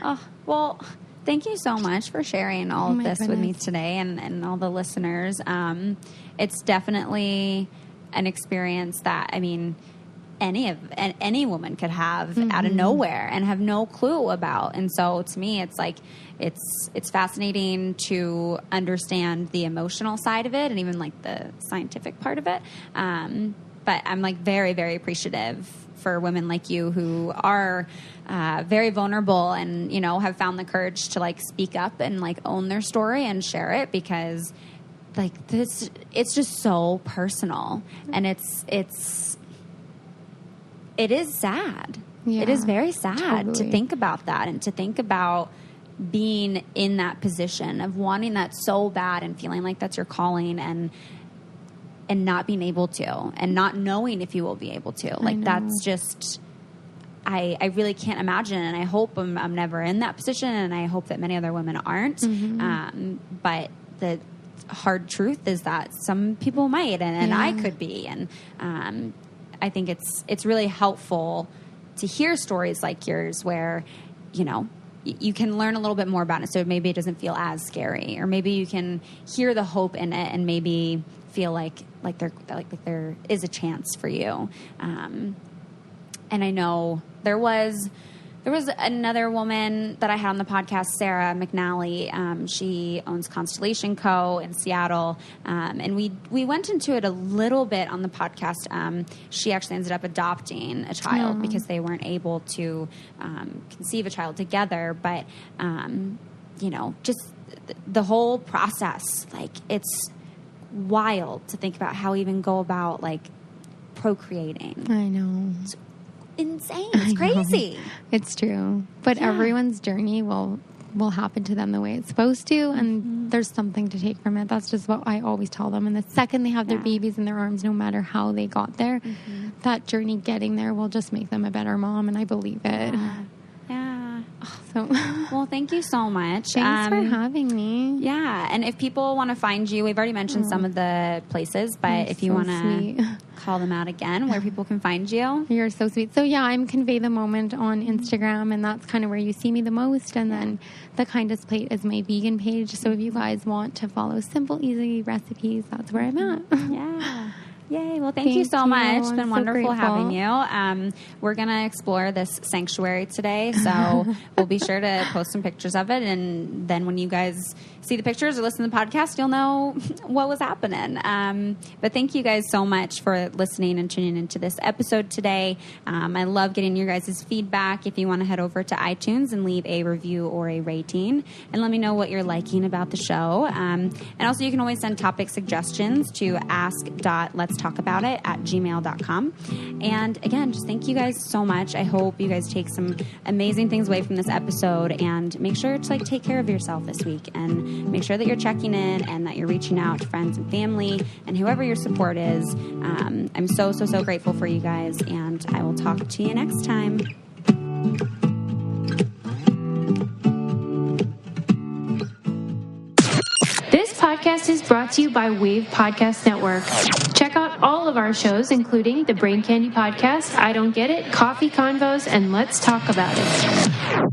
Speaker 1: Oh, well, thank you so much for sharing all of this with me today and all the listeners. It's definitely an experience that, I mean, any woman could have out of nowhere and have no clue about. And so to me, it's like, it's fascinating to understand the emotional side of it and even like the scientific part of it. But I'm like very, very appreciative for women like you who are very vulnerable and, you know, have found the courage to like speak up and like own their story and share it, because like it's just so personal, and it is sad. It is very sad to think about that, and to think about being in that position of wanting that so bad and feeling like that's your calling, and not being able to, and not knowing if you will be able to. Like, that's just, I really can't imagine, and I hope I'm never in that position, and I hope that many other women aren't. But the hard truth is that some people might, and I could be. And I think it's really helpful to hear stories like yours where, you know, you can learn a little bit more about it, so maybe it doesn't feel as scary, or maybe you can hear the hope in it and maybe feel like there is a chance for you. And I know there was another woman that I had on the podcast, Sarah McNally. She owns Constellation Co. in Seattle. And we went into it a little bit on the podcast. She actually ended up adopting a child because they weren't able to conceive a child together. But, you know, just the whole process, like, it's wild to think about how we even go about, like, procreating.
Speaker 2: I know.
Speaker 1: Insane. It's crazy.
Speaker 2: It's true. But everyone's journey will will happen to them the way it's supposed to, and there's something to take from it. That's just what I always tell them. And the second they have their babies in their arms, no matter how they got there, that journey getting there will just make them a better mom, and I believe it. So,
Speaker 1: well, thank you so much.
Speaker 2: Thanks for having me.
Speaker 1: Yeah, and if people want to find you, we've already mentioned some of the places, but if you want to call them out again, where people can find you.
Speaker 2: You're so sweet. So yeah, I'm Convey the Moment on Instagram, and that's kind of where you see me the most. And then The Kindest Plate is my vegan page. So if you guys want to follow simple, easy recipes, that's where I'm at.
Speaker 1: Yeah. Yay. Well, thank you so much. It's been wonderful having you. We're going to explore this sanctuary today, so we'll be sure to post some pictures of it, and then when you guys see the pictures or listen to the podcast, you'll know what was happening. But thank you guys so much for listening and tuning into this episode today. I love getting your guys' feedback. If you want to head over to iTunes and leave a review or a rating, and let me know what you're liking about the show. And also, you can always send topic suggestions to ask.letstalkabout@gmail.com. And again, just thank you guys so much. I hope you guys take some amazing things away from this episode, and make sure to take care of yourself this week, and make sure that you're checking in and that you're reaching out to friends and family and whoever your support is. I'm so grateful for you guys, and I will talk to you next time.
Speaker 3: This podcast is brought to you by Wave Podcast Network. Check out all of our shows, including the Brain Candy Podcast, I Don't Get It, Coffee Convos, and Let's Talk About It.